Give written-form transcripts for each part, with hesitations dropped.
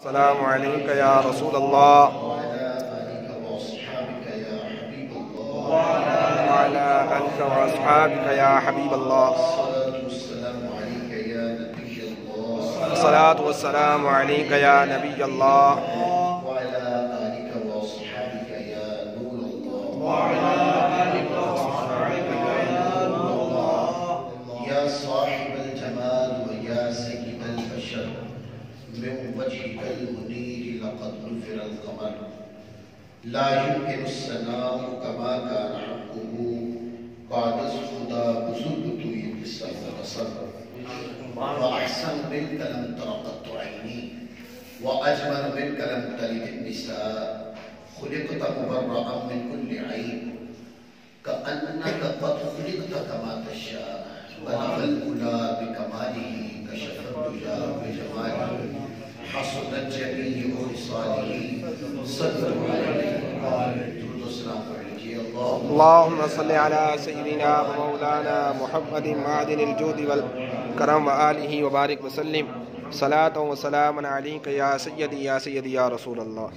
السلام علیکم یا رسول اللہ وعلی آلک و اصحابک یا حبیب اللہ الصلاۃ والسلام علیک یا نبی اللہ یا صاحب الجمال و یا سید البشر من وجهك المنير لقد نفر القمر لا يمكن السلام كما كان حقه بعد الهدى بزرگت يبصر البصر واحسن منك لم تر قط عيني واجمل منك لم تلد النساء خلقت مبرئا من كل عيب كأنك قد خلقت كما تشاء بلغ الأولى بكماله كشف الدجى بجماله حسنت جميع خصاله صلوا عليه درود السلام علیہ اللہم صلی علی سیدنا و مولانا محمد معدن الجود والکرم و آلہ وبارک وسلم صلاۃ و سلام علیک یا سیدی یا رسول اللہ۔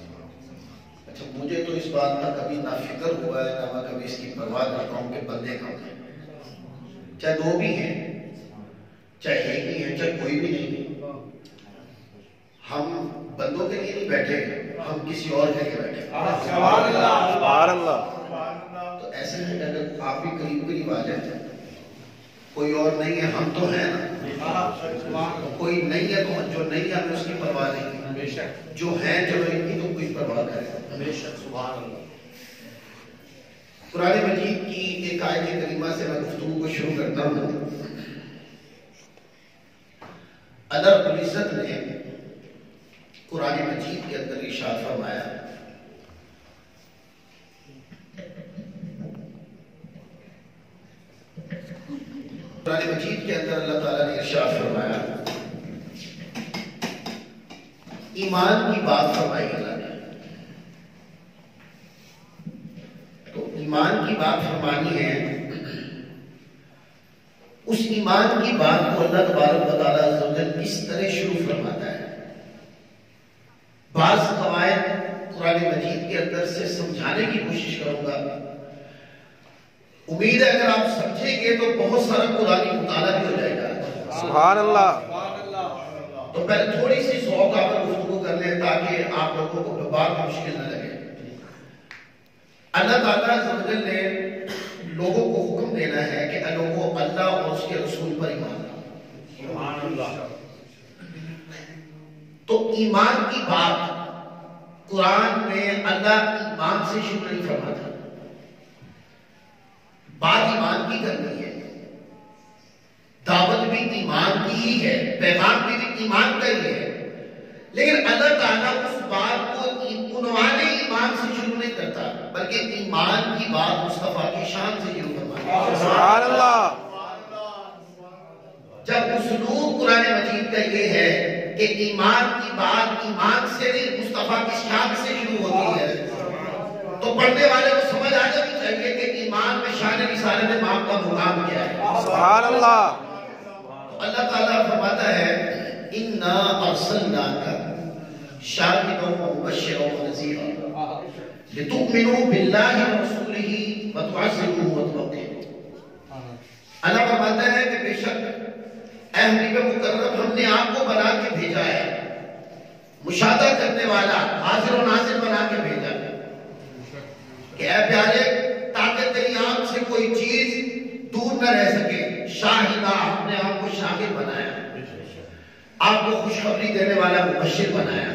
اچھا، مجھے تو اس بات کا کبھی نہ فکر ہوا ہے نہ میں کبھی اس کی پرواہ کرتا ہوں کہ بندے کم ہیں، چاہے دو بھی ہیں، چاہے ایک ہی ہیں، چاہے کوئی بھی نہیں۔ ہم بندوں کے لیے نہیں بیٹھے، ہم کسی اور کے لیے بیٹھے۔ سبحان اللہ۔ تو ایسے ہے کہ اگر آپ بھی قریب قریب آ جائیں، کوئی اور نہیں ہے، ہم تو ہیں نا، کوئی نہیں ہے تو جو نہیں ہے ہمیں اس کی پرواہ نہیں، جو ہیں چلو ان کی تو کوئی پرواہ کرے۔ قرآن مجید کی ایک آیت کریمہ سے میں گفتگو کو شروع کرتا ہوں۔ اللہ رب العزت نے قرآن مجید کے اندر ارشاد فرمایا، قرآن مجید کے اندر اللہ تعالیٰ نے ارشاد فرمایا، ایمان کی بات فرمائی اللہ نے۔ تو ایمان کی بات فرمانی ہے، اس ایمان کی بات کو اللہ تبارک و تعالیٰ عز و جل کس طرح شروع فرماتا ہے۔ بعض قواعد قرآن مجید کے اندر سے سمجھانے کی کوشش کروں گا، امید ہے اگر آپ سمجھیں گے تو بہت سارا قرآنی مطالعہ بھی ہو جائے گا۔ سبحان اللہ۔ تو پہلے تھوڑی سی ذوق آپ گفتگو کر لیں تاکہ آپ لوگوں کو بات مشکل نہ لگے۔ اللہ تعالیٰ عز و جل نے لوگوں کو حکم دینا ہے کہ لوگوں اللہ اور اس کے رسول پر ایمان لاؤ۔ تو ایمان کی بات قرآن میں اللہ ایمان سے شروع نہیں فرماتا، بات ایمان کی کرنی ہے، دعوت بھی ایمان کی ہی ہے، پیغام بھی ایمان کا ہی ہے، لیکن اللہ تعالیٰ اس بات کو عنوان ایمان سے شروع نہیں کرتا بلکہ ایمان کی بات مصطفیٰ کی شان سے شروع فرماتا ہے۔ سبحان اللہ۔ جب اسلوب قرآن مجید کا یہ ہے کہ ایمان کی بات ایمان سے نہیں مصطفیٰ کی شان سے شروع ہوتی ہے، تو پڑھنے والے کو سمجھ آ جانی چاہیے کہ ایمان میں شان رسالت امام کا مقام کیا ہے۔ سبحان اللہ۔ اللہ تعالیٰ فرماتا ہے اِنَّا أَرْسَلْنَاكَ شَاهِدًا وَمُبَشِّرًا وَنَذِيرًا لِتُؤْمِنُوا بِاللَّهِ وَرَسُولِهِ وَتُعَزِّرُوهُ وَتُوَقِّرُوهُ۔ اللہ فرماتا ہے کہ بے شک اے حبیب مکرم ہم نے آپ کو بنا کے بھیجا ہے، مشاہدہ کرنے والا، حاضر و ناظر بنا کے بھیجا ہے کہ اے پیارے تاکہ تیری آنکھ سے کوئی چیز دور نہ رہ سکے، شاہدہ ہم نے آپ کو شاہد بنایا، آپ کو خوشخبری دینے والا مبشر بنایا،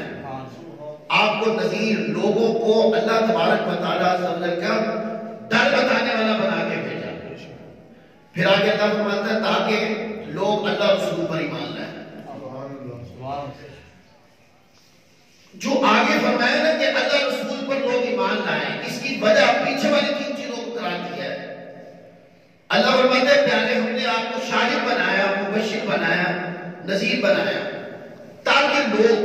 آپ کو نذیر لوگوں کو اللہ تبارک و تعالیٰ عز و جل کا ڈر بتانے والا بنا کے بھیجا۔ پھر آگے اللہ فرماتا ہے تاکہ لوگ اللہ رسول پر ایمان لائیں۔ جو آگے فرمایا نا کہ اللہ رسول پر لوگ ایمان لائیں، اس کی وجہ پیچھے والی تین چیزوں کو قرار دیا ہے۔ اللہ فرماتا ہے پیارے ہم نے آپ کو شاہد بنایا، مبشر بنایا، نذیر بنایا، تاکہ لوگ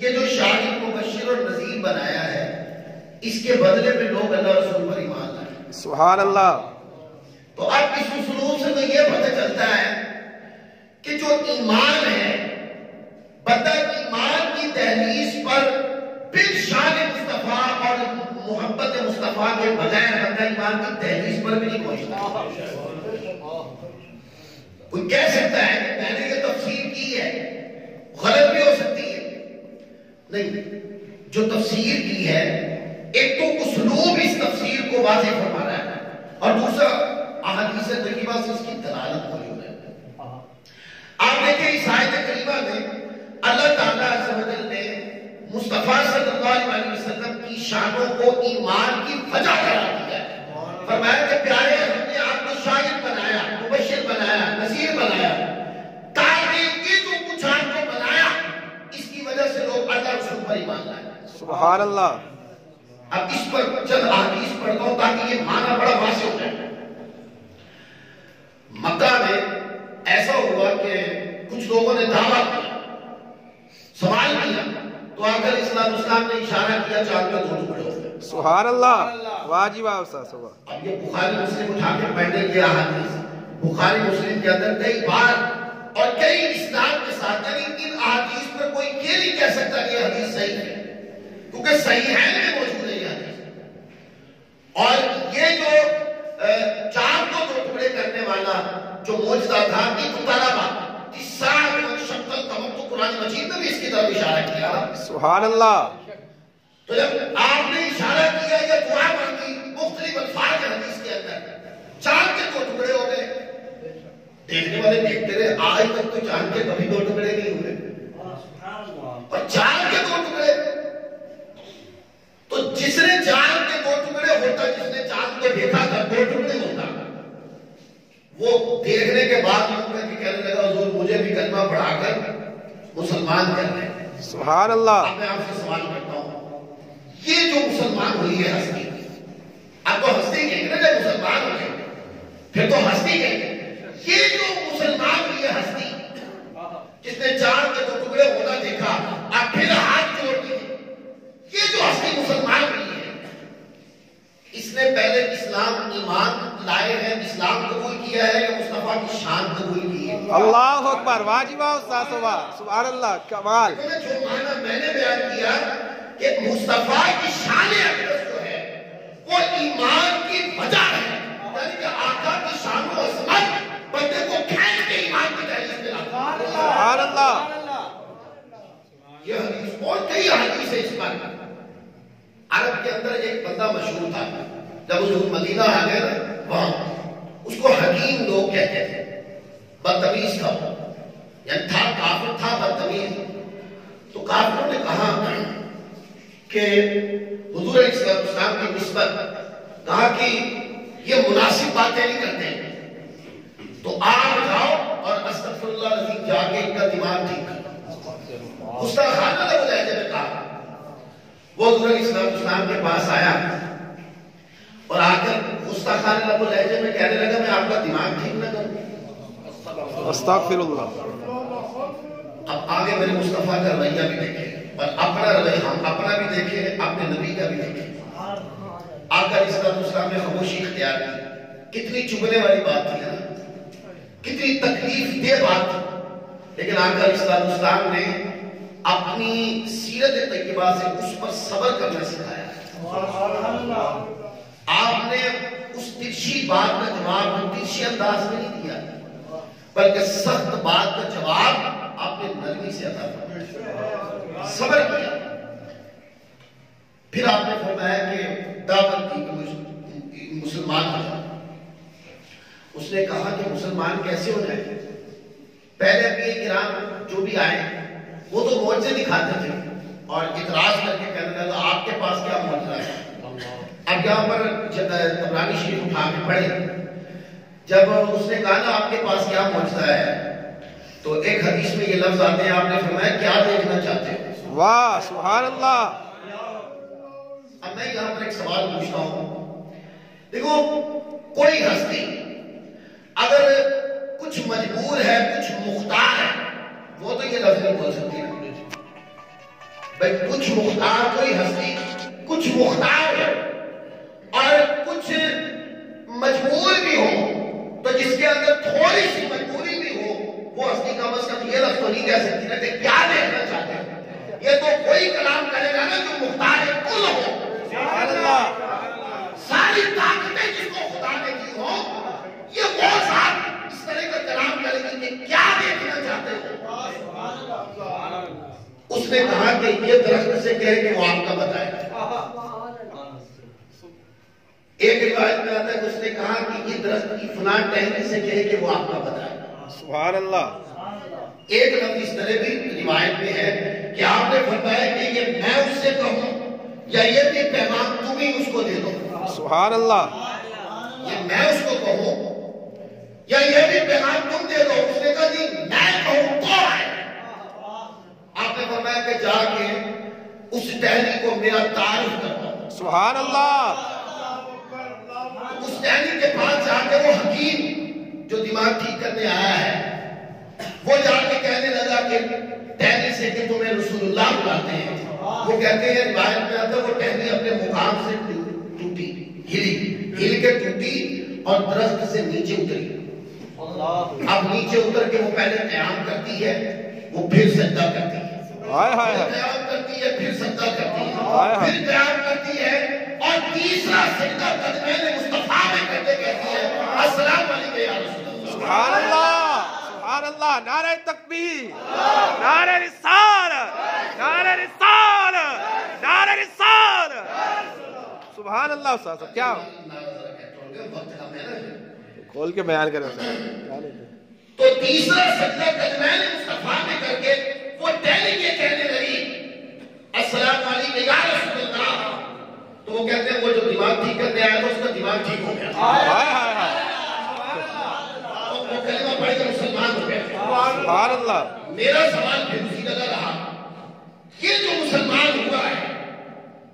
یہ جو شاہد مبشر اور نذیر بنایا ہے اس کے بدلے میں لوگ اللہ رسول پر ایمان لائیں۔ سبحان اللہ۔ تو اب اس اسلوب سے تو یہ پتہ چلتا ہے کہ جو ایمان ہے، بندہ ایمان کی کی دہلیز پر بالشان مصطفیٰ اور محبت مصطفیٰ کے بغیر بندہ ایمان کی دہلیز پر بھی نہیں پہنچتا. کوئی کہہ سکتا ہے کہ میں نے یہ تفسیر کی ہے، غلط بھی ہو سکتی ہے. نہیں، جو تفسیر کی ہے، ایک تو اسلوب اس تفسیر کو واضح فرما رہا ہے، اور دوسرا احادیث طیبہ سے اس کی دلالت موجود ہے. آپ دیکھیں اس آیت کریمہ میں اللہ تعالیٰ عز و جل نے مصطفیٰ صلی اللہ علیہ وسلم کی شانوں کو ایمان کی وجہ قرار دیا ہے. فرمایا کہ پیارے ہم نے آپ کو شاہد بنایا، مبشر بنایا، نذیر بنایا، تاکہ یہ جو کچھ آپ کو بنایا اس کی وجہ سے لوگ اللہ رسول پر ایمان لائیں. سبحان اللہ. اب اس پر چند احادیث پڑھتا ہوں تاکہ یہ معنی بڑا واضح ہو جائے. مکہ میں ایسا ہوا کہ کچھ لوگوں نے دعویٰ کیا، سوال کیا، تو آخر اسلام نے اشارہ کیا چاند کے 2 ٹکڑے ہو گئے. سبحان اللہ. واجب استاد. اب یہ بخاری مسلم اٹھا کے پڑھنے کی احادیث بخاری مسلم کے اندر کئی بار اور کئی اسناد کے ساتھ، یعنی ان احادیث پر کوئی یہ نہیں کہہ سکتا کہ یہ حدیث صحیح ہے، کیونکہ صحیح ہے میں موجود ہے یہ حدیث. اور یہ جو چاند کو 2 ٹکڑے کرنے والا جو معجزہ تھا، تو قرآن مجید میں بھی اس کی طرف اشارہ کیا. سبحان اللہ. تو جب آپ نے اشارہ کیا یا دعا مانگی مختلف الفاظ حدیث کے اندر، چاند کے 2 ٹکڑے ہو گئے. دیکھنے والے دیکھتے رہے، آج تک تو چاند کے کبھی 2 ٹکڑے نہیں ہوئے، اور چاند کے 2 ٹکڑے. تو جس نے چاند کے 2 ٹکڑے ہوتا، جس نے چاند کو دیکھا تھا 2 ٹکڑے ہوتا، وہ دیکھنے کے بعد کہنے لگا حضور مجھے بھی کلمہ پڑھا کر مسلمان کر لیں. سبحان اللہ. اب میں آپ سے سوال کرتا ہوں، یہ جو مسلمان ہوئی ہے ہستی، آپ کو ہستی کہیں گے نا جب مسلمان ہو گئے پھر تو ہستی کہیں گے. یہ جو مسلمان ہوئی ہے ہستی، جس نے چاند کے 2 ٹکڑے ہونا دیکھا، اب پھر ہاتھ جوڑ دیے، یہ جو ہستی مسلمان ہوئی ہے، اس نے پہلے اسلام ایمان لائے ہیں، اسلام قبول کیا ہے یا مصطفیٰ کی شان قبول کی ہے؟ اللہ اکبر. واجب استاد. سبحان اللہ. کمال. جو معنی میں نے بیان کیا کہ مصطفیٰ کی شان اقدس جو ہے وہ ایمان کی وجہ ہے، یعنی کہ آقا کی شان و عظمت بندے کو کھینچ کے ایمان کی دہلیز پہ لاتا ہے. سبحان اللہ. یہ حدیث اور کئی حدیث ہے اس پر. عرب کے اندر ایک بندہ مشہور تھا، جب اس مدینہ آ گئے وہاں اس کو حکیم لوگ کہتے تھے. بدتمیز تھا، یعنی تھا کافر، تھا بدتمیز. تو کافروں نے کہا کہ حضور علیہ السلام کی نسبت، کہا کہ یہ مناسب باتیں نہیں کرتے، تو آپ جاؤ اور استغفر اللہ العظیم جا کے ان کا دماغ ٹھیک کرو. گستاخانہ لفظ لہجے میں کہا. وہ حضور علیہ السلام کے پاس آیا اور آ کر گستاخانہ لفظ لہجے میں کہنے لگا میں آپ کا دماغ ٹھیک نہ کروں. استغفر اللہ. اب آگے میرے مصطفیٰ کا رویہ بھی دیکھیں اور اپنا رویہ، ہم اپنا بھی دیکھیں، اپنے نبی کا بھی دیکھیں. آقا علیہ السلام نے خاموشی اختیار کی. کتنی چبھنے والی بات تھی نا، کتنی تکلیف دہ بات تھی، لیکن آقا علیہ السلام نے اپنی سیرت طیبہ سے اس پر صبر کرنا سکھایا. آپ نے اس ترچھی بات کا جواب ترچھی انداز میں نہیں دیا، بلکہ سخت بات کا جواب آپ نے نرمی سے عطا فرمایا، صبر کیا. پھر آپ نے فرمایا کہ دعوت دی کہ مسلمان ہو جائے. اس نے کہا کہ مسلمان کیسے ہو جائے؟ پہلے انبیاء کرام جو بھی آئے وہ تو معجزے دکھاتے تھے اور اعتراض کر کے کہنے لگا آپ کے پاس کیا معجزہ ہے؟ اب یہاں پر طبرانی شریف اٹھا کے پڑھے، جب اس نے کہا نا آپ کے پاس کیا معجزہ ہے، تو ایک حدیث میں یہ لفظ آتے ہیں، آپ نے فرمایا کیا دیکھنا چاہتے ہو؟ واہ سبحان اللہ. اب میں یہاں پر ایک سوال پوچھتا ہوں. دیکھو کوئی ہستی اگر کچھ مجبور ہے، کچھ مختار ہے، وہ تو یہ لفظ نہیں بول سکتی نا بھائی. کچھ مختار، کوئی ہستی کچھ مختار ہے اور کچھ مجبور بھی ہو، تو جس کے اندر تھوڑی سی مجبوری بھی ہو، وہ ہستی کم از کم یہ لفظ تو نہیں کہہ سکتی نا کہ کیا دیکھنا چاہتے ہیں. یہ تو کوئی کلام کرے گا نا جو مختار کل ہو، سبحان اللہ، ساری طاقتیں جس کو خدا نے دی ہو، یہ وہ ذات اس طرح کا کلام کرے گی کہ کیا دیکھنا چاہتے ہو؟ اس نے کہا کہ یہ درخت سے کہے کہ وہ آپ کا بتائے. ایک روایت میں آتا ہے کہ اس نے کہا کہ یہ درخت کی فلاں ٹہنی سے کہے کہ وہ آپ کا بتائے. سبحان اللہ. ایک لفظ اس طرح بھی روایت میں ہے کہ آپ نے فرمایا کہ یہ میں اس سے کہوں یا یہ بھی پیغام تم ہی اس کو دے دو. سبحان اللہ. یہ میں اس کو کہوں یا یہ بھی پیغام تم دے دو. اس نے کہا جی میں کہوں تو ہے. آپ نے فرمایا کہ جا کے اس ٹہنی کو میرا تعارف کرو. سبحان اللہ. اس ٹہنی کے پاس جا کے وہ حکیم جو دماغ ٹھیک کرنے آیا ہے وہ جا کے کہنے لگا کہ ٹہنی سے کہ تمہیں رسول اللہ بلاتے ہیں. وہ کہتے ہیں روایت میں آتا ہے وہ ٹہنی اپنے مقام سے ٹوٹی، ہل کے ٹوٹی اور درخت سے نیچے اتری. اب نیچے اتر کے وہ پہلے قیام کرتی ہے، وہ پھر سجدہ کرتی ہے، قیام کرتی ہے، پھر سجدہ کرتی ہے، پھر قیام کرتی ہے، اور تیسرا سجدہ قدمین مصطفیٰ میں کرتے کہتی ہے السلام علیکم یا رسول اللہ. سبحان اللہ. سبحان اللہ. نعرہ تکبیر، نعرہ رسالت، نعرہ رسالت، نعرہ رسالت. سبحان اللہ. استاد صاحب کیا کھول کے بیان کریں سر. تو تیسرا سجدہ قدمین مصطفیٰ میں کر کے وہ ٹہنی یہ کہنے لگی السلام علیکم یا رسول اللہ. تو وہ کہتے ہیں وہ جو دماغ ٹھیک کرنے آیا تھا اس کا دماغ ٹھیک ہو گیا، وہ کلمہ پڑھ کے مسلمان ہو گیا. سبحان اللہ. میرا سوال پھر اسی جگہ رہا، یہ جو مسلمان ہوا ہے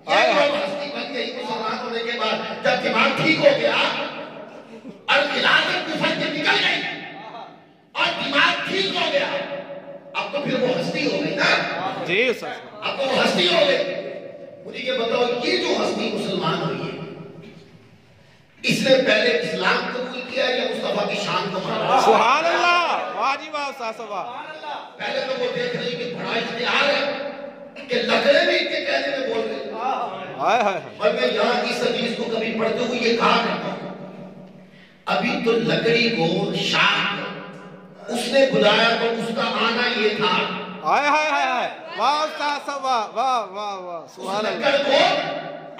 یہ جو ہستی بن گئی مسلمان ہونے کے بعد جب دماغ ٹھیک ہو گیا اور خلافت کفر کے نکل گئی اور دماغ ٹھیک ہو گیا، اب تو پھر وہ ہستی ہو گئی نا. جی سر. اب تو وہ ہستی ہو گئی. مجھے یہ بتاؤ یہ جو ہستی مسلمان ہوئی ہے اس نے پہلے اسلام قبول کیا یا مصطفیٰ کی شان کو مانا؟ سبحان اللہ. واجب استاد صاحب. پہلے تو وہ دیکھ رہی کہ بڑا اختیار ہے کہ لکڑے بھی ان کے کہنے میں بول رہے ہیں. اور میں یہاں اس حدیث کو کبھی پڑھتے ہوئے یہ کہا کرتا ہوں ابھی تو لکڑی کو شاہ اس نے بلایا تو اس کا آنا یہ تھا. ہائے ہائے ہائے. واہ استاد صاحب واہ واہ واہ واہ. سبحان اللہ. لکڑ کو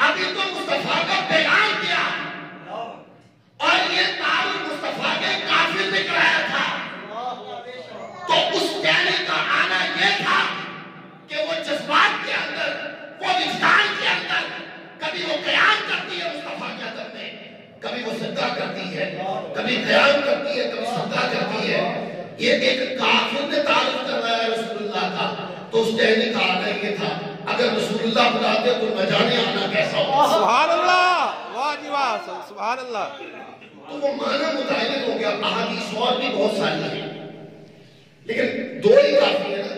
ابھی تو مصطفیٰ کا پیغام کیا اور یہ تعارف مصطفیٰ کے کافر نے کرایا تھا. تو اس ٹہنی کا آنا یہ تھا کہ وہ جذبات کے اندر، وہ وجدان کے اندر کبھی وہ قیام کرتی ہے مصطفیٰ کے اندر میں، کبھی وہ سجدہ کرتی ہے، کبھی قیام کرتی ہے، کبھی سجدہ کرتی ہے. یہ ایک کافر نے تعارف کروایا رسول اللہ کا. تو اس ٹہنی کا آنا یہ تھا اگر رسول اللہ بلاتے تو نہ جانے آنا کیسا ہو. سبحان اللہ. واجب. سبحان اللہ. تو وہ معنی متعین ہو گیا. احادیث اور بھی بہت ساری ہیں لیکن دو ہی کافی ہے نا.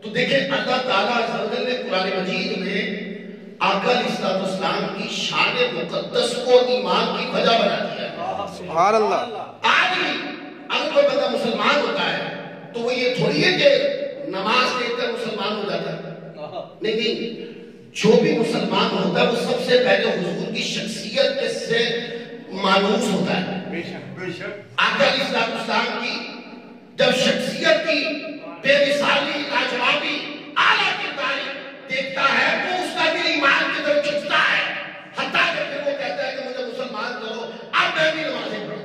تو دیکھیں اللہ تعالیٰ عز و جل نے قرآن مجید میں آقا علیہ السلام کی شان مقدس کو ایمان کی وجہ بنا دیا. سبحان اللہ. آج بھی اگر کوئی بندہ مسلمان ہوتا ہے تو وہ یہ تھوڑی ہے کہ نماز دیکھ کر مسلمان ہو جاتا ہے. نہیں، جو بھی مسلمان ہوتا ہے وہ سب سے پہلے حضور کی شخصیت سے مانوس ہوتا ہے. آقا علیہ السلام کی جب شخصیت کی بے مثالی، لاجوابی، اعلیٰ کرداری دیکھتا ہے تو اس کا دل ایمان کی طرف کھنچتا ہے. حتیٰ کہ پھر وہ کہتا ہے کہ مجھے مسلمان کرو، اب میں بھی نمازیں پڑھوں.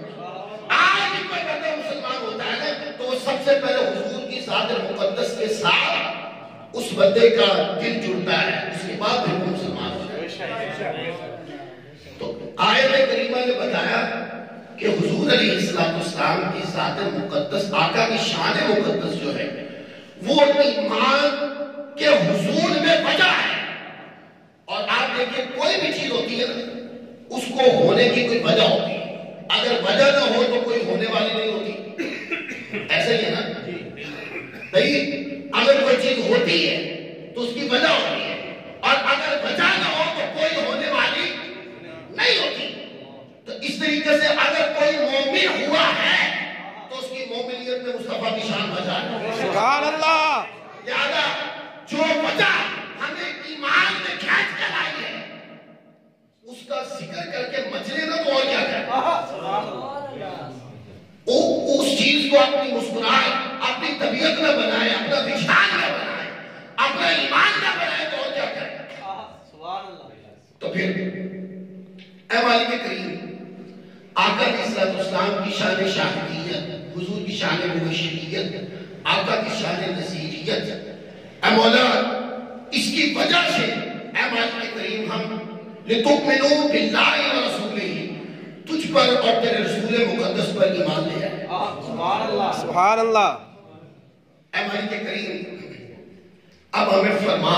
آج بھی کوئی بندہ مسلمان ہوتا ہے نا تو وہ سب سے پہلے حضور کی ذات مقدس کے ساتھ اس بندے کا دل جڑتا ہے، اس کے بعد پھر وہ مسلمان ہوتا ہے. تو آیت کریمہ نے بتایا کہ حضور علیہ السلام کی ذات مقدس، آقا کی شان مقدس جو ہے وہ ایمان کے حضور میں وجہ ہے. اور آپ دیکھیں کوئی بھی چیز ہوتی ہے نا اس کو ہونے کی کوئی وجہ ہوتی ہے. اگر وجہ نہ ہو تو کوئی ہونے والی نہیں ہوتی. ایسا ہی ہے نا بھائی. اگر کوئی چیز ہوتی ہے تو اس کی وجہ ہوتی ہے اور اگر وجہ نہ ہو تو کوئی ہونے والی نہیں ہوتی. تو اس طریقے سے اگر کوئی مومن ہوا ہے تو اس کی مومنیت میں مصطفیٰ کی شان وجہ ہے. سبحان اللہ. لہذا جو وجہ تو پھر اے مالک کریم، آقا علیہ السلام کی شان شاہدیت، حضور کی شان مبشریت، آقا کی شان نذیریت، اے مولا اس کی وجہ سے اے مالک کریم ہم لتؤمنوا باللہ ورسولہ، تجھ پر اور تیرے رسول مقدس پر ایمان لے آئے۔ سبحان اللہ سبحان اللہ۔ اے مالک کریم اب ہمیں فرما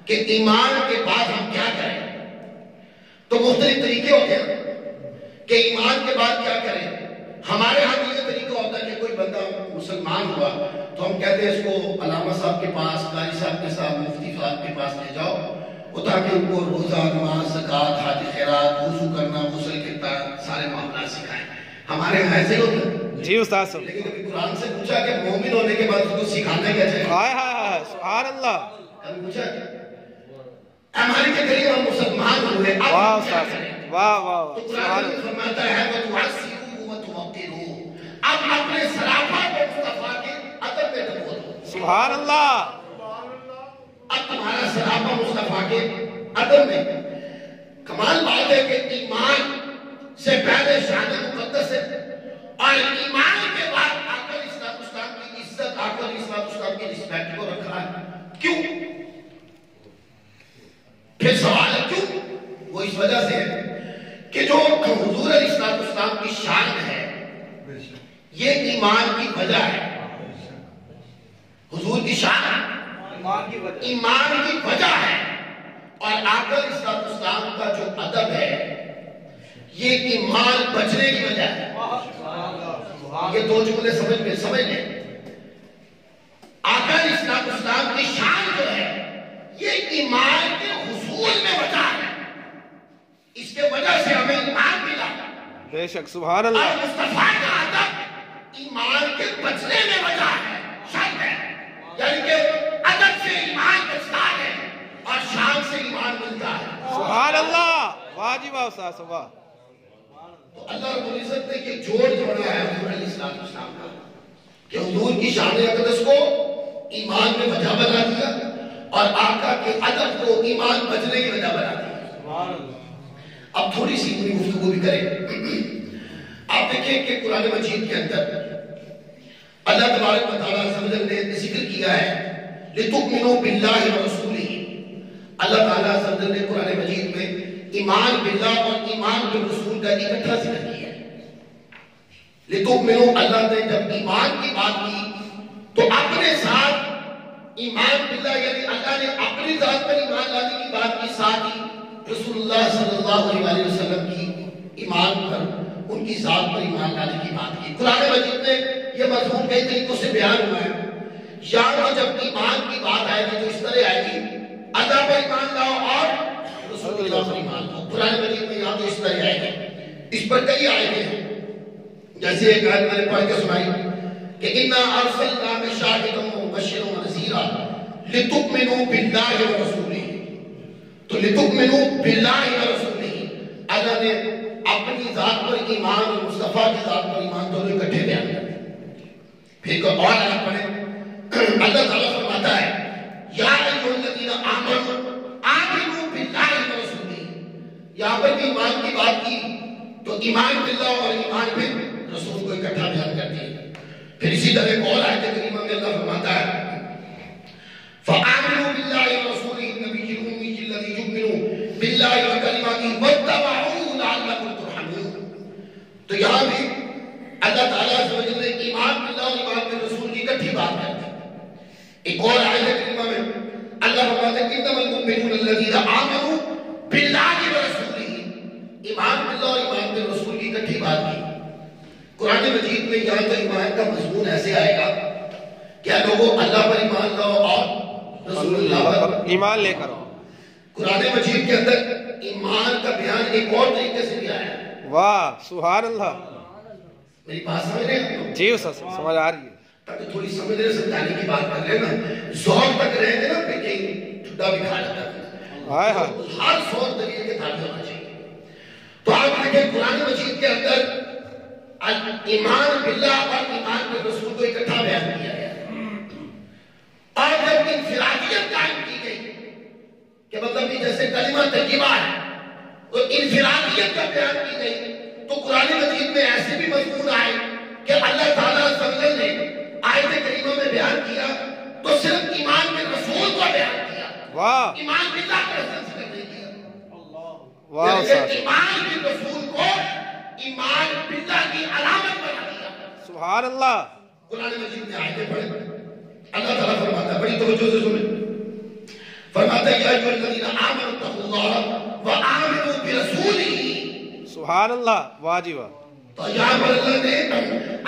کہ ایمان کے بعد ہم کیا کریں؟ تو مختلف طریقے ہوتے ہیں کہ ایمان کے بعد کیا کریں۔ ہمارے ہاں یہ طریقہ ہوتا ہے کہ کوئی بندہ مسلمان ہوا تو ہم کہتے ہیں اس کو علامہ صاحب کے پاس، قاری صاحب کے ساتھ، مفتی صاحب کے پاس لے جاؤ، وہ تاکہ ان کو روزہ، نماز، زکوٰۃ، حج، خیرات، وضو کرنا، غسل کرنا، سارے معاملات سکھائیں۔ ہمارے یہاں ایسے ہی ہوتا ہے جی استاد صاحب۔ لیکن کبھی قرآن سے پوچھا کہ مومن ہونے کے بعد اس کو سکھانا کیا چاہیے؟ ہائے ہائے سبحان اللہ۔ کبھی پوچھا ہمارے کے قریب ہم مسلمان ہوئے، اب واہ ہم کیا استاد کریں؟ صاحب، واہ واہ تو سبحان قرآن اللہ۔ میں فرماتا ہے وَتُعَزِّرُوهُ وَتُوَقِّرُوهُ، اب اپنے سراپا کو مصطفیٰ کے ادب میں ڈبو دو۔ سبحان اللہ۔ اب تمہارا سراپا مصطفیٰ کے ادب میں۔ کمال بات ہے کہ ایمان سے پہلے شان مقدس ہے اور ایمان کے بعد آقا اسلام کی عزت، آقا اسلام کی رسپیکٹ کو رکھا ہے۔ کیوں؟ پھر سوال ہے کیوں؟ وہ اس وجہ سے ہے کہ جو حضور علیہ السلام کی شان ہے یہ ایمان کی وجہ ہے۔ حضور کی شان ایمان کی وجہ ہے، اور آقا علیہ السلام کا جو ادب ہے یہ ایمان بچنے کی وجہ ہے۔ یہ دو جملے سمجھ لیں۔ آقا علیہ السلام کی شان جو ہے یہ ایمان کے حصول میں وجہ ہے، اس کے وجہ سے ہمیں ایمان ملا۔ بے شک سبحان اور اللہ۔ مصطفیٰ کا ادب ایمان کے بچنے میں وجہ ہے، شرط ہے، یعنی کہ ادب سے ایمان بچتا ہے اور شان سے ایمان ملتا ہے۔ سبحان اللہ، واہ جی واہ استاد صاحب، واہ۔ تو اللہ رب العزت نے یہ جوڑ جوڑا ہے حضور علیہ السلام کا کہ حضور کی شان اقدس کو ایمان میں وجہ بنا دیا اور آقا کے ادب کو ایمان بچنے کی وجہ بنا دیا۔ اب تھوڑی سی پوری گفتگو بھی کریں۔ آپ دیکھیں کہ قرآن مجید کے اندر اللہ تبارک و تعالیٰ عز و جل نے ذکر کیا ہے لِتُؤْمِنُوا بِاللَّهِ وَرَسُولِهِ۔ اللہ تعالیٰ عز و جل نے قرآن مجید میں ایمان باللہ اور ایمان بالرسول کا اکٹھا ذکر کیا ہے۔ لِتُؤْمِنُوا، اللہ نے جب ایمان کی بات کی تو اپنے ساتھ ایمان باللہ یعنی اللہ نے اپنی ذات پر ایمان لانے کی بات کی، ساتھ ہی رسول اللہ صلی اللہ علیہ وسلم کی ایمان پر، ان کی ذات پر ایمان لانے کی بات کی۔ قرآن مجید میں یہ مضمون کئی طریقوں سے بیان ہوا ہے۔ یا تو جب ایمان کی بات آئے گی تو اس طرح آئے گی اللہ پر ایمان لاؤ اور رسول اللہ پر ایمان لاؤ۔ قرآن مجید میں یا تو اس طرح آئے گی، اس پر کئی آئے گے، جیسے ایک آیت میں نے پڑھ کے سنائی کہ اِنَّا أَرْسَلْنَاكَ شَاهِدًا وَمُبَشِّرًا وَنَذِيرًا لِتُؤْمِنُوا بِاللَّهِ وَرَسُولِهِ۔ تو لِتُؤْمِنُوا بِاللَّهِ وَرَسُولِهِ، اللہ نے اپنی ذات پر ایمان اور مصطفیٰ کی ذات پر ایمان دونوں اکٹھے بیان کر دیا۔ پھر ایک اور آیت پڑھیں، اللہ تعالیٰ فرماتا ہے یا ایھا الذین آمنوا آمنوا باللہ ورسولہ۔ یہاں پر بھی ایمان کی بات کی تو ایمان باللہ اور ایمان بالرسول کو اکٹھا بیان کر دیا۔ پھر اسی طرح ایک اور آیت کریمہ میں اللہ فرماتا ہے فآمنوا باللہ ورسولہ النبی الأمی الذی یؤمن باللہ وکلماتہ واتبعوہ لعلکم ترحمون۔ تو یہاں بھی اللہ تعالیٰ عز و جل نے ایمان باللہ اور ایمان بالرسول کی اکٹھی بات کر دی۔ ایک اور آیت کریمہ میں اللہ فرماتا ہے انما المؤمنون الذین آمنوا باللہ ورسولہ، ایمان باللہ اور ایمان بالرسول کی اکٹھی بات کی۔ قرآن مجید میں یہاں تو ایمان کا مضمون ایسے آئے گا کہ لوگوں اللہ پر ایمان لاؤ اور رسول اللہ پر ایمان لے کر۔ قرآن مجید کے اندر ایمان کا بیان ایک اور طریقے سے بھی آیا ہے۔ واہ سبحان اللہ۔ میری بات سمجھ رہے ہیں؟ جی استاد صاحب سمجھ آ رہی ہے۔ تاکہ تھوڑی سمجھنے سمجھانے کی بات کر رہے نا، زور تک رہیں گے نا پھر کہیں ٹھڈا بھی کھا جاتا ہے۔ ہائے ہائے، ہر زور دلیل کے تابع ہونا چاہیے۔ تو آپ دیکھیں قرآن مجید کے اندر ایمان باللہ اور ایمان بالرسول کو اکٹھا بیان کیا گیا، اور جب انفرادیت قائم کی گئی کہ کہ مطلب کہ جیسے کلمہ طیبہ ہے تو انفرادیت کا بیان کی گئی، تو قرآن مجید میں ایسے بھی مضمون آئے کہ اللہ تعالیٰ عز و جل نے آیت کریمہ میں بیان کیا تو صرف ایمان کے رسول کو بیان کیا، ایمان باللہ کا ذکر نہیں کیا۔ یعنی ایمان کے رسول کو ایمان باللہ کی علامت بنا دیا۔ سبحان اللہ۔ قرآن مجید میں آیتیں پڑھیں، اللہ تعالیٰ فرماتا ہے، بڑی توجہ سے سنیں، فرماتا ہے یا ایھا الذین آمنوا اتقوا اللہ وآمنوا برسولہ۔ سبحان اللہ، واہ جی واہ۔ تو یہاں پر اللہ نے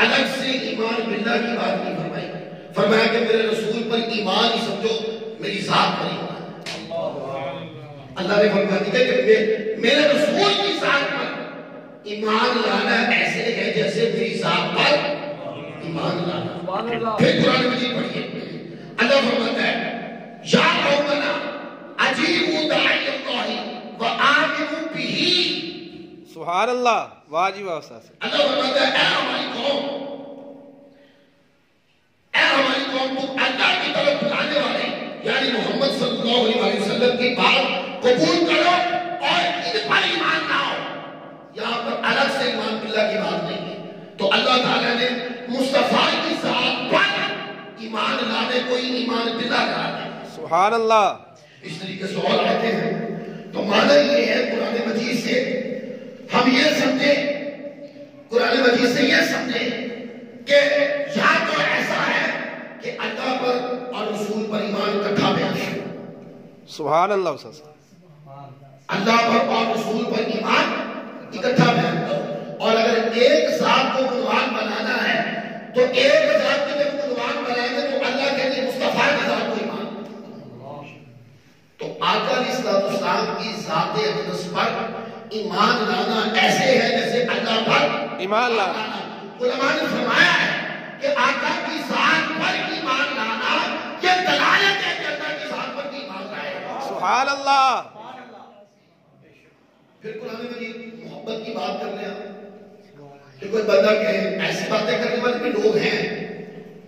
الگ سے ایمان باللہ کی بات نہیں فرمائی، فرمایا کہ میرے رسول پر ایمان ہی سمجھو، میری ذات پر ایمان۔ اللہ نے فرما دیا کہ میرے رسول کی ذات پر ایمان لانا ایسے ہے جیسے میری ذات پر ایمان لانا۔ پھر قرآن مجید پڑھیے، اللہ فرماتا ہے یا قومنا اجیبوا داعی اللہ وآمنوا بہ۔ سبحان اللہ، واہ جی واہ استاذ۔ اللہ فرماتا ہے اے ہماری قوم، اے ہماری قوم، تم اللہ کی طرف بلانے والے یعنی محمد صلی اللہ علیہ وسلم کی بات قبول کرو اور ان پر ایمان لاؤ۔ یہاں پر الگ سے ایمان باللہ کی بات نہیں ہے، تو اللہ تعالیٰ نے مصطفیٰ کی ذات پر ایمان لانے کو ہی ایمان باللہ کہا ہے۔ سبحان اللہ۔ اس طریقے سے اور آتے ہیں تو معنی یہ ہے قرآن مجید سے ہم یہ سمجھیں، قرآن مجید سے یہ سمجھیں کہ یا تو ایسا ہے کہ اللہ پر اور رسول پر ایمان اکٹھا بیان ہے۔ سبحان اللہ استاذ۔ اللہ پر اور رسول پر ایمان اکٹھا بیان کرو، اور اگر ایک ذات کو عنوان بنانا ہے تو ایک ذات کو جب عنوان بنائیں گے تو اللہ کے لیے مصطفیٰ کی ذات کو ایمان، تو آقا علیہ السلام کی ذات اقدس پر ایمان لانا ایسے ہے جیسے اللہ پر ایمان لانا۔ علماء نے فرمایا ہے کہ آقا کی ذات پر ایمان لانا یہ دلالت ہے کہ اللہ کی ذات پر ایمان لائے۔ سبحان اللہ۔ پھر قرآن مجید محبت کی بات کر لیا کہ کوئی بندہ کہ ایسی باتیں کرنے والے بھی لوگ ہیں،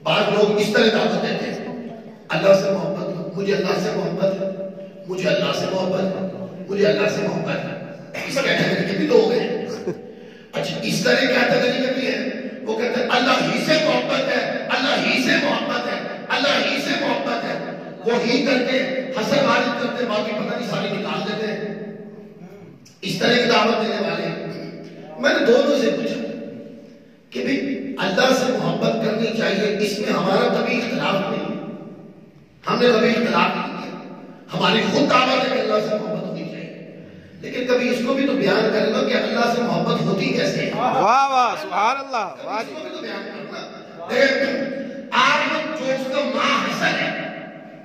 بعض لوگ اس طرح دعوت دیتے ہیں اللہ سے محبت، مجھے اللہ سے محبت ہے، مجھے اللہ سے محبت ہے، مجھے اللہ سے محبت ہے۔ اس کیٹیگری کے بھی لوگ ہیں۔ اچھا اس طرح کیٹیگری کے بھی ہیں، وہ کہتے ہیں اللہ ہی سے محبت ہے، اللہ ہی سے محبت ہے، اللہ ہی سے محبت ہے، وہ ہی کر کے حسن وارد کرتے باقی پتہ نہیں ساری نکال دیتے ہیں۔ اس طرح کی دعوت دینے والے میں نے دونوں سے پوچھا کہ بھی اللہ سے محبت کرنی چاہیے، اس میں ہمارا کبھی اختلاف نہیں، ہم نے کبھی اختلاف نہیں کیا، ہماری خود دعوت ہے کہ اللہ سے محبت ہونی چاہیے، لیکن کبھی اس کو بھی تو بیان کرنا کہ اللہ سے محبت ہوتی کیسے ہے۔ واہ واہ سبحان اللہ۔ اس کو بھی تو بیان کرنا، آپ جو اس کا ماں حسن ہے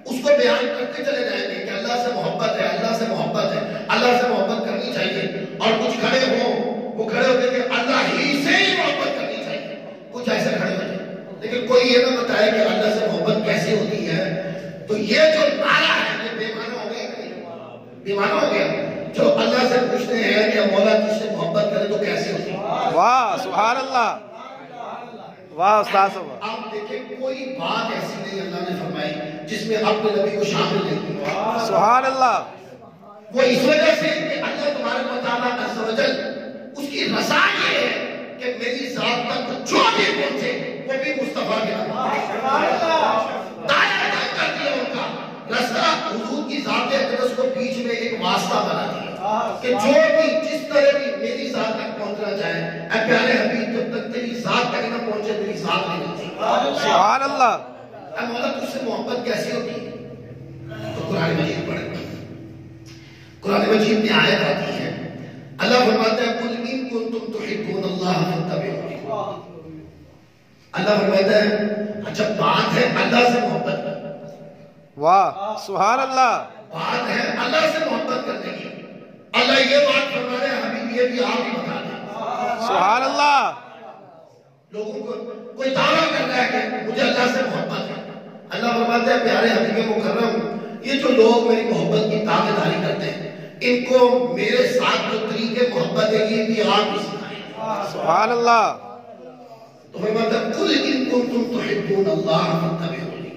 اس کو بیان کرتے چلے جائیں گے کہ اللہ سے محبت ہے، اللہ سے محبت ہے، اللہ سے محبت کرنی چاہیے، اور کچھ کھڑے ہوں وہ کھڑے ہوتے کہ اللہ ہی سے ہی محبت کرنی چاہیے، کچھ ایسے کھڑے ہو جائیں، لیکن کوئی یہ نہ بتائے کہ اللہ سے محبت کیسے ہوتی ہے۔ تو یہ جو نعرہ ہے یہ بے معنی ہو گیا کہ نہیں؟ بے معنی ہو گیا۔ جو اللہ سے پوچھتے ہیں کہ مولا تجھ سے محبت کرے تو کیسے ہوتی ہے؟ واہ سبحان اللہ، واہ استاد۔ آپ دیکھیں کوئی بات ایسی نہیں اللہ نے فرمائی جس میں اپنے نبی کو شامل نہیں کیا۔ سبحان اللہ۔ وہ اس وجہ سے کہ اللہ تبارک و تعالیٰ عز و جل اس کی رضا یہ ہے کہ میری ذات تک جو بھی پہنچے وہ بھی مصطفیٰ کے دائرہ کر دیا ان کا رضا، حضور کی ذات اقدس کو بیچ میں ایک واسطہ بنا دیا کہ جو بھی جس طرح بھی میری ذات تک پہنچنا چاہے، اے پیارے حبیب جب تک تیری ذات تک نہ پہنچے تیری ذات نہیں ملتی۔ سبحان اللہ۔ اے مولا تجھ سے محبت کیسی ہوتی ہے؟ تو قرآن مجید پڑھیں، قرآن مجید میں آیت آتی ہے، اللہ فرماتا ہے قل ان کنتم تحبون اللہ فاتبعونی۔ اللہ فرماتا ہے جب بات ہے اللہ سے محبت کرنا، واہ سبحان اللہ، بات ہے اللہ سے محبت کرنے کی، اللہ یہ بات فرما رہے ہیں حبیب یہ بھی آپ ہی بتا دیں۔ سبحان اللہ۔ لوگوں کو کوئی دعویٰ کر رہا ہے کہ مجھے اللہ سے محبت ہے، اللہ فرماتا ہے پیارے حبیب مکرم یہ جو لوگ میری محبت کی دعوے داری کرتے ہیں ان کو میرے ساتھ جو طریقے محبت ہے یہ بھی آپ ہی سکھائیں۔ سبحان اللہ۔ تو فرماتا ہے قل ان کنتم تحبون اللہ فاتبعونی،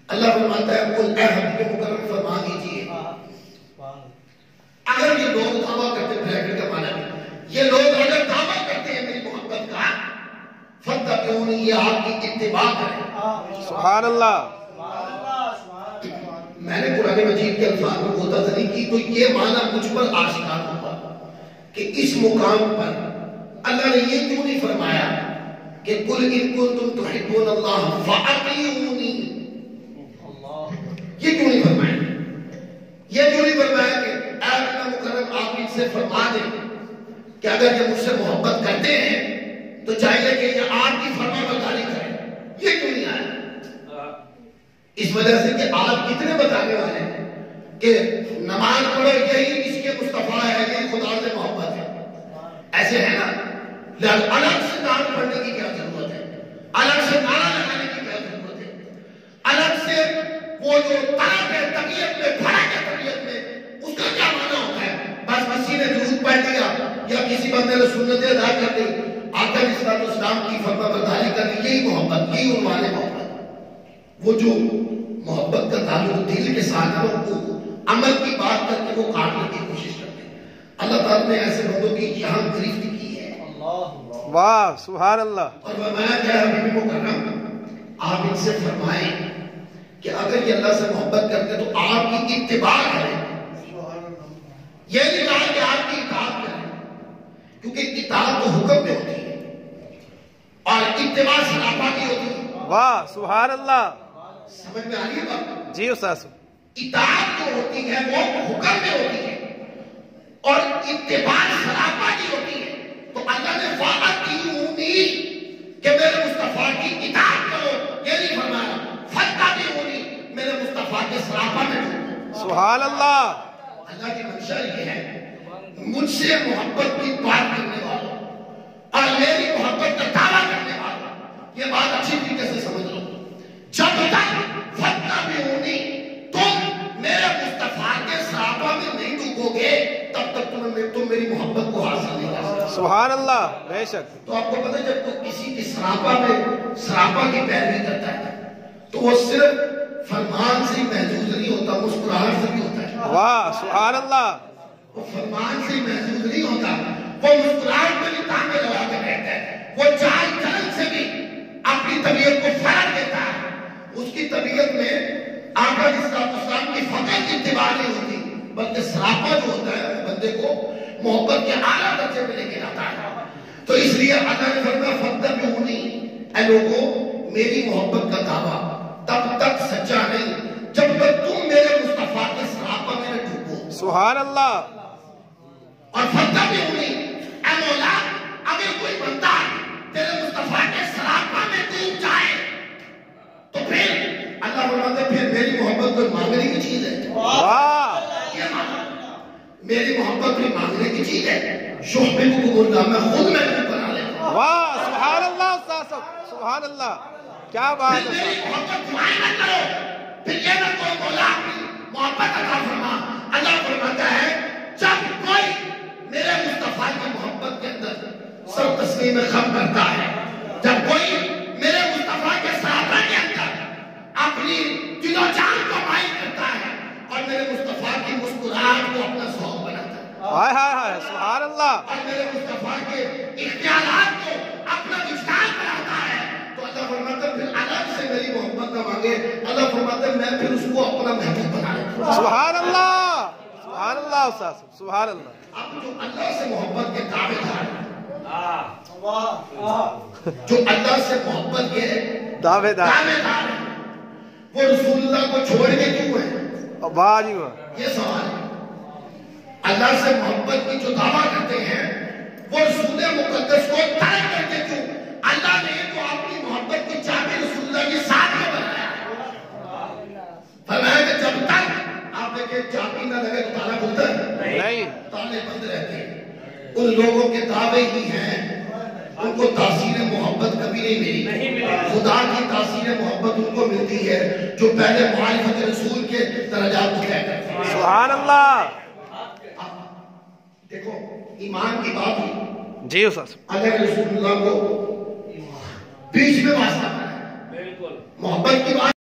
اللہ فرماتا ہے قل اے حبیب مکرم فرما دیجئے اگر یہ لوگ دعویٰ کرتے بریکٹ کا معنی ہے یہ لوگ اگر دعویٰ کرتے ہیں میری محبت کا فاتبعونی یہ آپ کی اتباع کریں. سبحان اللہ. میں نے قرآن مجید کے الفاظ میں متضنی کی تو یہ معنی مجھ پر آشکار ہوا کہ اس مقام پر اللہ نے یہ کیوں نہیں فرمایا کہ قل ان کنتم تحبون اللہ فاطیعونی. یہ کیوں نہیں فرمایا؟ یہ کیوں نہیں فرمایا کہ اے اللہ مکرم آپ ان سے فرما دیں کہ اگر یہ مجھ سے محبت کرتے ہیں تو چاہیے کہ یہ آپ کی فرما برداری کریں. یہ کیوں نہیں آیا؟ اس وجہ سے کہ آپ کتنے بتانے والے ہیں کہ نماز پڑھو یہی اس کے مصطفیٰ ہے یہی خدا سے محبت ہے. ایسے ہے نا الگ سے نماز پڑھنے کی کیا ضرورت ہے, الگ سے نعرہ لگانے کی کیا ضرورت ہے, الگ سے وہ جو طرف ہے طبیعت میں فرق ہے طبیعت میں اس کا کیا معنی ہوتا ہے؟ بس کسی نے درود پڑھ لیا یا کسی بندے نے سنتیں ادا کر دی آقا علیہ الصلوۃ والسلام کی فرما برداری کر دی یہی محبت یہی عنوان محبت. وہ جو محبت کا تعلق دل کے ساتھ ہے وہ عمل کی بات کر کے وہ کاٹنے کی کوشش کرتے ہیں. اللہ تعالیٰ نے ایسے بندوں کی یہاں گرفت کی ہے. واہ سبحان اللہ. اور فرمایا کیا حبیب مکرم آپ ان سے فرمائیں کہ اگر یہ اللہ سے محبت کرتے تو آپ کی اتباع کریں. یہ نہیں کہا کہ آپ کی اطاعت کریں کیونکہ اطاعت تو حکم میں ہوتی ہے اور اتباع سراپا کی ہوتی ہے. واہ سبحان اللہ. سمجھ میں آ رہی ہے بات؟ جی استاذ. اطاعت جو ہوتی ہے وہ حکم میں ہوتی ہے اور اتباع سراپا کی ہوتی ہے. تو اللہ نے فاطیعونی کہ میرے مصطفیٰ کی اطاعت کرو یہ نہیں فرمایا فاتبعونی میرے مصطفیٰ کے سراپا میں ڈھونڈو. سبحان اللہ. اللہ کی منشا یہ ہے مجھ سے محبت کی بات کرنے والوں اور میری محبت کا دعویٰ کرنے والوں یہ بات اچھی طریقے سے سمجھ لو. جب تک فاتبعونی تم میرے مصطفیٰ کے سراپا میں نہیں ڈوبو گے تب تک تم میری محبت کو حاصل نہیں کر سکتے. سبحان اللہ. بے شک. تو آپ کو پتہ ہے جب کوئی کسی کی سراپا کی پیروی کرتا ہے تو وہ صرف فرمان سے ہی محظوظ نہیں ہوتا مسکراہٹ سے بھی ہوتا ہے. واہ سبحان اللہ. وہ فرمان سے ہی محظوظ نہیں ہوتا وہ مسکراہٹ میں بھی تانگے لگا کے رہتا ہے. وہ چال چلن سے بھی اپنی طبیعت کو فرق دیتا ہے. اس کی طبیعت میں آقا علیہ السلام کی فقط اتباع نہیں ہوتی بلکہ سراپا جو ہوتا ہے وہ بندے کو محبت کے اعلیٰ درجے میں لے کے جاتا ہے. تو اس لیے اللہ نے فرمایا فاتبعونی اے لوگوں میری محبت کا دعویٰ تب تک سچا نہیں جب تک تم میرے مصطفیٰ کے سراپا میں نہ ڈوبو. سبحان اللہ. اور فاتبعونی اے مولا اگر کوئی بندہ تیرے مصطفیٰ کے سراپا میں ڈوب جائے تو پھر اللہ فرماتا ہے پھر میری محبت کوئی مانگنے کی چیز ہے. واہ. یہ مانا میری محبت کوئی مانگنے کی چیز ہے. شحببکم اللہ میں خود محبوب بنا لیتا ہوں. واہ سبحان اللہ استاذ. سبحان اللہ. کیا بات ہے. میری محبت دعائیں نہ کرو پھر یہ نہ کوئی مولا اپنی محبت عطا فرما. اللہ فرماتا ہے جب کوئی میرے مصطفیٰ کی محبت کے اندر سر تسلیم خم کرتا ہے جب کوئی میرے مصطفیٰ کے صحابہ کے اندر اپنی دل و جان کو مائل کرتا ہے اور میرے مصطفیٰ کی مسکراہٹ کو اپنا ذوق بناتا ہے ہائے ہائے ہائے سبحان اللہ. اور میرے مصطفیٰ کے اختیارات کو اپنا وجدان بناتا ہے تو اللہ فرماتا ہے پھر الگ سے میری محبت نہ مانگے. اللہ فرماتا ہے میں پھر اس کو اپنا محبوب بنا لیتا ہوں. سبحان اللہ. سبحان اللہ استاذ. سبحان اللہ. اب جو اللہ سے محبت کے دعوے دار جو اللہ سے محبت کے دعوے دار ہیں وہ رسول اللہ کو چھوڑ کے کیوں ہیں؟ واہ جی واہ. یہ سوال ہے. اللہ سے محبت کی جو دعویٰ کرتے ہیں وہ رسول مقدس کو ترک کر کے کیوں؟ اللہ نے تو اپنی محبت کی چابی رسول اللہ کے ساتھ میں بنایا. فرمایا کہ جب تک آپ دیکھیں چابی نہ لگے تو تالا کھلتا ہے نہیں تالے بند رہتے ہیں. ان لوگوں کے دعوے ہی ہیں ان کو تاثیر محبت کبھی نہیں ملی. خدا کی تاثیر محبت ان کو ملتی ہے جو پہلے معرفت رسول کے درجات کو طے کرتے ہیں. سبحان اللہ. دیکھو ایمان کی بات ہوئی جی استاذ. اللہ رسول اللہ کو بیچ میں واسطہ بنایا. بالکل محبت کی بات